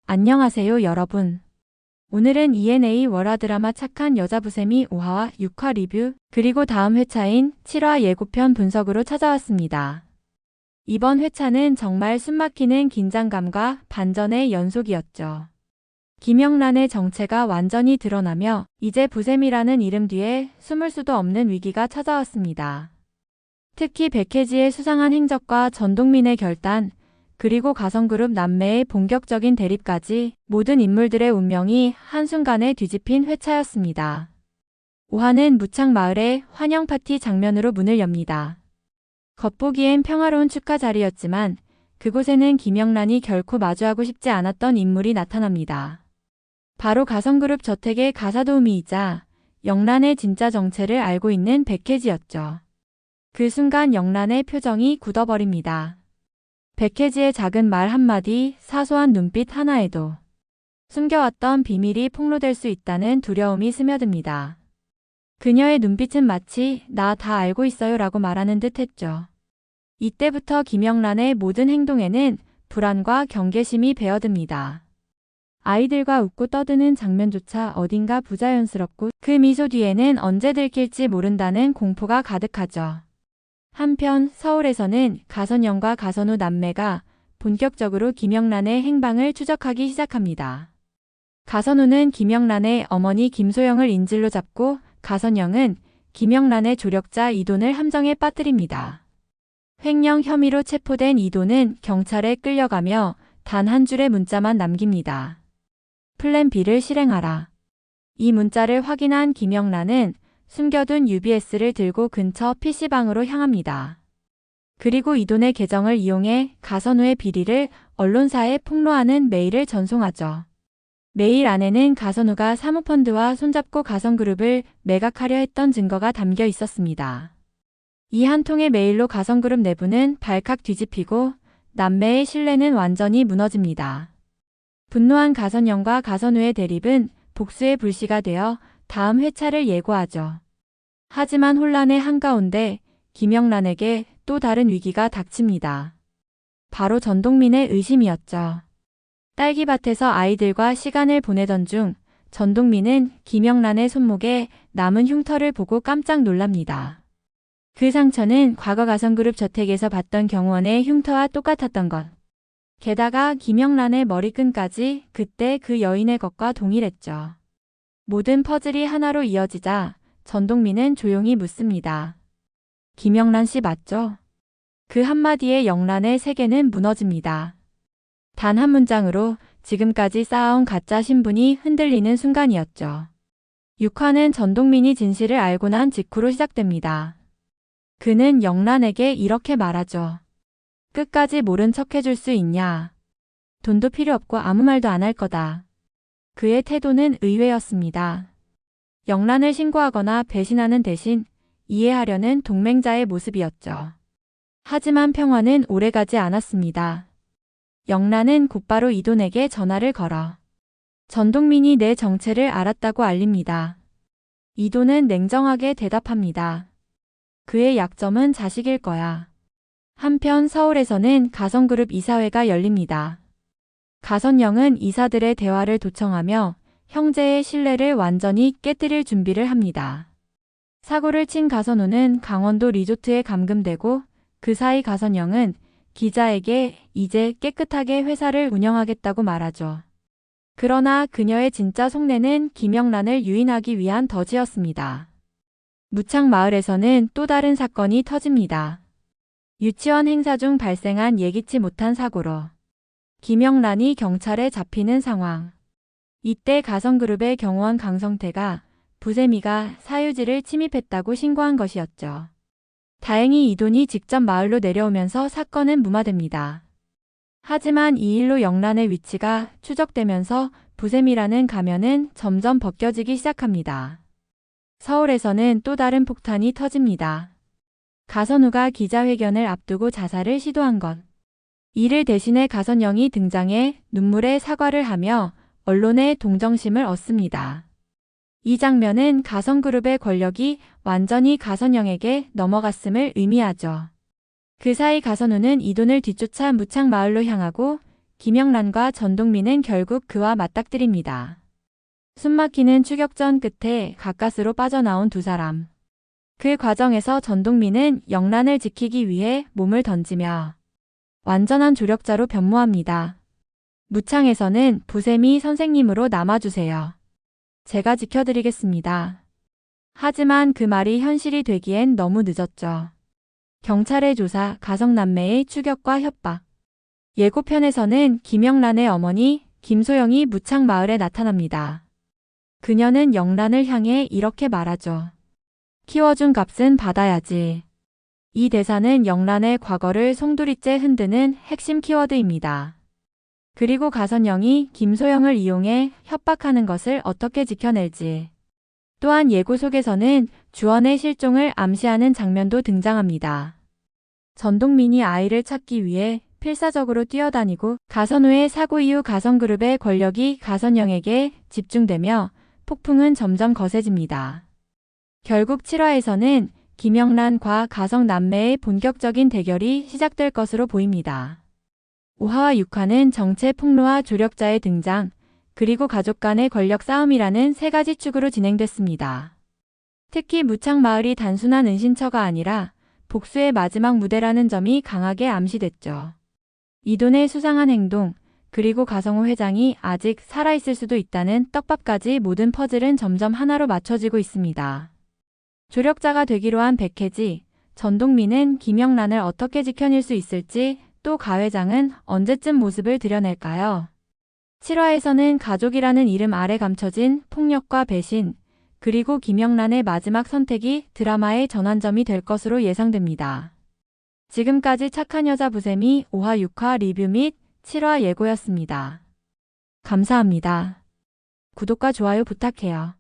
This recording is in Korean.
안녕하세요, 여러분. 오늘은 ENA 월화 드라마 착한 여자 부세미 5화와 6화 리뷰, 그리고 다음 회차인 7화 예고편 분석으로 찾아왔습니다. 이번 회차는 정말 숨막히는 긴장감과 반전의 연속이었죠. 김영란의 정체가 완전히 드러나며 이제 부세미라는 이름 뒤에 숨을 수도 없는 위기가 찾아왔습니다. 특히 백혜지의 수상한 행적과 전동민의 결단, 그리고 가성그룹 남매의 본격적인 대립까지 모든 인물들의 운명이 한순간에 뒤집힌 회차였습니다. 5화는 무창마을의 환영 파티 장면으로 문을 엽니다. 겉보기엔 평화로운 축하 자리였지만 그곳에는 김영란이 결코 마주하고 싶지 않았던 인물이 나타납니다. 바로 가성그룹 저택의 가사도우미이자 영란의 진짜 정체를 알고 있는 백혜지였죠. 그 순간 영란의 표정이 굳어버립니다. 백혜지의 작은 말 한마디, 사소한 눈빛 하나에도 숨겨왔던 비밀이 폭로될 수 있다는 두려움이 스며듭니다. 그녀의 눈빛은 마치 나 다 알고 있어요 라고 말하는 듯 했죠. 이때부터 김영란의 모든 행동에는 불안과 경계심이 배어듭니다. 아이들과 웃고 떠드는 장면조차 어딘가 부자연스럽고 그 미소 뒤에는 언제 들킬지 모른다는 공포가 가득하죠. 한편 서울에서는 가선영과 가선우 남매가 본격적으로 김영란의 행방을 추적하기 시작합니다. 가선우는 김영란의 어머니 김소영을 인질로 잡고 가선영은 김영란의 조력자 이돈을 함정에 빠뜨립니다. 횡령 혐의로 체포된 이돈은 경찰에 끌려가며 단 한 줄의 문자만 남깁니다. 플랜 B를 실행하라. 이 문자를 확인한 김영란은 숨겨둔 UBS를 들고 근처 PC방으로 향합니다. 그리고 이돈의 계정을 이용해 가선우의 비리를 언론사에 폭로하는 메일을 전송하죠. 메일 안에는 가선우가 사모펀드와 손잡고 가성그룹을 매각하려 했던 증거가 담겨 있었습니다. 이 한 통의 메일로 가성그룹 내부는 발칵 뒤집히고 남매의 신뢰는 완전히 무너집니다. 분노한 가선영과 가선우의 대립은 복수의 불씨가 되어 다음 회차를 예고하죠. 하지만 혼란의 한가운데 김영란에게 또 다른 위기가 닥칩니다. 바로 전동민의 의심이었죠. 딸기밭에서 아이들과 시간을 보내던 중 전동민은 김영란의 손목에 남은 흉터를 보고 깜짝 놀랍니다. 그 상처는 과거 가성그룹 저택에서 봤던 경호원의 흉터와 똑같았던 것. 게다가 김영란의 머리끈까지 그때 그 여인의 것과 동일했죠. 모든 퍼즐이 하나로 이어지자 전동민은 조용히 묻습니다. 김영란 씨 맞죠? 그 한마디에 영란의 세계는 무너집니다. 단 한 문장으로 지금까지 쌓아온 가짜 신분이 흔들리는 순간이었죠. 6화는 전동민이 진실을 알고 난 직후로 시작됩니다. 그는 영란에게 이렇게 말하죠. 끝까지 모른 척 해줄 수 있냐? 돈도 필요 없고 아무 말도 안 할 거다. 그의 태도는 의외였습니다. 영란을 신고하거나 배신하는 대신 이해하려는 동맹자의 모습이었죠. 하지만 평화는 오래가지 않았습니다. 영란은 곧바로 이돈에게 전화를 걸어 전동민이 내 정체를 알았다고 알립니다. 이돈은 냉정하게 대답합니다. 그의 약점은 자식일 거야. 한편 서울에서는 가성그룹 이사회가 열립니다. 가선영은 이사들의 대화를 도청하며 형제의 신뢰를 완전히 깨뜨릴 준비를 합니다. 사고를 친 가선우는 강원도 리조트에 감금되고 그 사이 가선영은 기자에게 이제 깨끗하게 회사를 운영하겠다고 말하죠. 그러나 그녀의 진짜 속내는 김영란을 유인하기 위한 덫이었습니다. 무창마을에서는 또 다른 사건이 터집니다. 유치원 행사 중 발생한 예기치 못한 사고로 김영란이 경찰에 잡히는 상황. 이때 가성그룹의 경호원 강성태가 부세미가 사유지를 침입했다고 신고한 것이었죠. 다행히 이돈이 직접 마을로 내려오면서 사건은 무마됩니다. 하지만 이 일로 영란의 위치가 추적되면서 부세미라는 가면은 점점 벗겨지기 시작합니다. 서울에서는 또 다른 폭탄이 터집니다. 가선우가 기자회견을 앞두고 자살을 시도한 것. 이를 대신해 가선영이 등장해 눈물의 사과를 하며 언론의 동정심을 얻습니다. 이 장면은 가성그룹의 권력이 완전히 가선영에게 넘어갔음을 의미하죠. 그 사이 가선우는 이돈을 뒤쫓아 무창마을로 향하고 김영란과 전동민은 결국 그와 맞닥뜨립니다. 숨막히는 추격전 끝에 가까스로 빠져나온 두 사람. 그 과정에서 전동민은 영란을 지키기 위해 몸을 던지며 완전한 조력자로 변모합니다. 무창에서는 부sem이 선생님으로 남아주세요. 제가 지켜드리겠습니다. 하지만 그 말이 현실이 되기엔 너무 늦었죠. 경찰의 조사, 가성남매의 추격과 협박. 예고편에서는 김영란의 어머니 김소영이 무창 마을에 나타납니다. 그녀는 영란을 향해 이렇게 말하죠. 키워준 값은 받아야지. 이 대사는 영란의 과거를 송두리째 흔드는 핵심 키워드입니다. 그리고 가선영이 김소영을 이용해 협박하는 것을 어떻게 지켜낼지. 또한 예고 속에서는 주원의 실종을 암시하는 장면도 등장합니다. 전동민이 아이를 찾기 위해 필사적으로 뛰어다니고 가선 후의 사고 이후 가선그룹의 권력이 가선영에게 집중되며 폭풍은 점점 거세집니다. 결국 7화에서는 김영란과 가성남매의 본격적인 대결이 시작될 것으로 보입니다. 5화와 6화는 정체 폭로와 조력자의 등장, 그리고 가족 간의 권력 싸움이라는 세 가지 축으로 진행됐습니다. 특히 무창마을이 단순한 은신처가 아니라 복수의 마지막 무대라는 점이 강하게 암시됐죠. 이돈의 수상한 행동, 그리고 가성호 회장이 아직 살아있을 수도 있다는 떡밥까지 모든 퍼즐은 점점 하나로 맞춰지고 있습니다. 조력자가 되기로 한 백혜지, 전동민은 김영란을 어떻게 지켜낼 수 있을지, 또 가 회장은 언제쯤 모습을 드러낼까요? 7화에서는 가족이라는 이름 아래 감춰진 폭력과 배신, 그리고 김영란의 마지막 선택이 드라마의 전환점이 될 것으로 예상됩니다. 지금까지 착한 여자 부sem이 5화 6화 리뷰 및 7화 예고였습니다. 감사합니다. 구독과 좋아요 부탁해요.